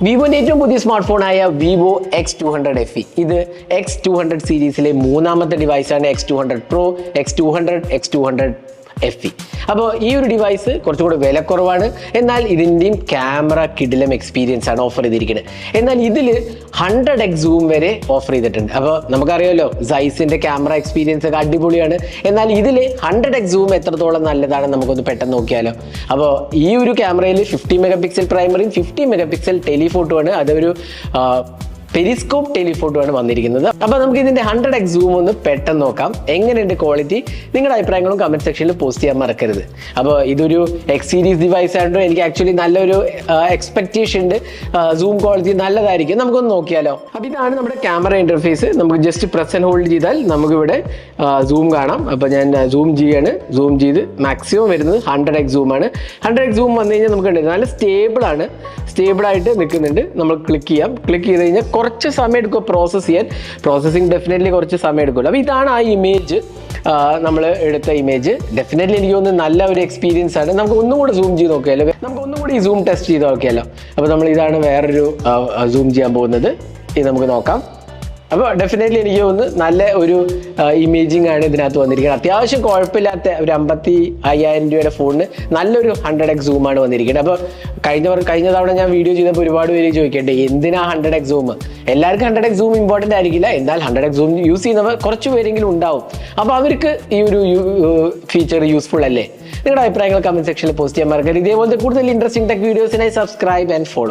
വിവോന്റെ ഏറ്റവും പുതിയ smart ഫോണായ Vivo X200 FE. ഇത് X200 സീരീസിലെ മൂന്നാമത്തെ ഡിവൈസാണ് X200 Pro, X200, X200 FE. അപ്പോൾ ഈ ഒരു ഡിവൈസ് കുറച്ചുകൂടി വിലക്കുറവാണ്, എന്നാൽ ഇതിൻ്റെയും ക്യാമറ കിടിലം എക്സ്പീരിയൻസ് ആണ് ഓഫർ ചെയ്തിരിക്കുന്നത്. എന്നാൽ ഇതിൽ 100x സൂം വരെ ഓഫർ ചെയ്തിട്ടുണ്ട്. അപ്പോൾ നമുക്കറിയാമല്ലോ സൈസിൻ്റെ ക്യാമറ എക്സ്പീരിയൻസ് ഒക്കെ അടിപൊളിയാണ്, എന്നാൽ ഇതിൽ 100x സൂം എത്രത്തോളം നല്ലതാണെന്ന് നമുക്കൊന്ന് പെട്ടെന്ന് നോക്കിയാലോ. അപ്പോൾ ഈ ഒരു ക്യാമറയിൽ 50 മെഗാ പ്രൈമറിയും 50 മെഗാ ടെലിഫോട്ടോ ആണ്, അതൊരു പെരിസ്കോപ്പ് ടെലിഫോട്ടോ ആണ് വന്നിരിക്കുന്നത്. അപ്പോൾ നമുക്ക് ഇതിന്റെ 100x സൂം ഒന്ന് പെട്ടെന്ന് നോക്കാം. എങ്ങനെയുണ്ട് ക്വാളിറ്റി? നിങ്ങളുടെ അഭിപ്രായങ്ങളും കമന്റ് സെക്ഷനിൽ പോസ്റ്റ് ചെയ്യാൻ മറക്കരുത്. അപ്പോൾ ഇതൊരു X സീരീസ് ഡിവൈസ് ആയതുകൊണ്ട് എനിക്ക് ആക്ച്വലി നല്ലൊരു എക്സ്പെക്ടേഷൻ ഉണ്ട്, സൂം ക്വാളിറ്റി നല്ലതായിരിക്കും. നമുക്കൊന്ന് നോക്കിയാലോ. അപ്പോൾ ഇതാണ് നമ്മുടെ ക്യാമറ ഇന്റർഫേസ്. നമുക്ക് ജസ്റ്റ് പ്രസ് ആൻഡ് ഹോൾഡ് ചെയ്താൽ നമുക്കിവിടെ സൂം കാണാം. അപ്പോൾ ഞാൻ സൂം ചെയ്യാണ്. സൂം ചെയ്ത് മാക്സിമം വരുന്നത് 100x സൂം ആണ്. 100x സൂം വന്നു കഴിഞ്ഞാൽ നമുക്ക് നല്ല സ്റ്റേബിളായിട്ട് നിൽക്കുന്നുണ്ട്. നമ്മൾ ക്ലിക്ക് ചെയ്യാം. ക്ലിക്ക് ചെയ്ത് കഴിഞ്ഞാൽ കുറച്ച് സമയം എടുക്കും പ്രോസസ്സ് ചെയ്യാൻ. പ്രോസസ്സിങ് ഡെഫിനറ്റ്ലി കുറച്ച് സമയം എടുക്കുമല്ലോ. അപ്പോൾ ഇതാണ് ആ ഇമേജ്, നമ്മൾ എടുത്ത ഇമേജ്. ഡെഫിനറ്റ്ലി എനിക്ക് തോന്നുന്നു നല്ല ഒരു എക്സ്പീരിയൻസ് ആണ്. നമുക്ക് ഒന്നും കൂടെ സൂം ചെയ്ത് നോക്കിയാലോ, നമുക്ക് ഒന്നും കൂടി ഈ സൂം ടെസ്റ്റ് ചെയ്ത് നോക്കിയാലോ. അപ്പോൾ നമ്മൾ ഇതാണ് വേറൊരു സൂം ചെയ്യാൻ പോകുന്നത്. ഇത് നമുക്ക് നോക്കാം. അപ്പോൾ ഡെഫിനറ്റ്ലി എനിക്ക് തോന്നുന്നു നല്ല ഒരു ഇമേജിംഗ് ആണ് ഇതിനകത്ത് വന്നിരിക്കുന്നത്. അത്യാവശ്യം കുഴപ്പമില്ലാത്ത ഒരു 55,000 രൂപയുടെ ഫോണിന് നല്ലൊരു 100x സൂമാണ് വന്നിരിക്കുന്നത്. അപ്പോൾ കഴിഞ്ഞ തവണ ഞാൻ വീഡിയോ ചെയ്തപ്പോൾ ഒരുപാട് പേര് ചോദിക്കട്ടെ എന്തിനാ 100x സൂം? എല്ലാവർക്കും 100x സൂം ഇമ്പോർട്ടൻ്റ് ആയിരിക്കില്ല, എന്നാൽ 100x സൂം യൂസ് ചെയ്യുന്നവർ കുറച്ച് പേരെങ്കിലും ഉണ്ടാവും. അപ്പോൾ അവർക്ക് ഈ ഒരു ഫീച്ചർ യൂസ്ഫുൾ അല്ലേ? നിങ്ങളുടെ അഭിപ്രായങ്ങൾ കമന്റ് സെക്ഷനിൽ പോസ്റ്റ് ചെയ്യാൻ മറക്കരുത്. ഇതേപോലത്തെ കൂടുതൽ ഇൻട്രസ്റ്റിംഗ് ടെക് വീഡിയോസിനായി സബ്സ്ക്രൈബ് ആൻഡ് ഫോളോ.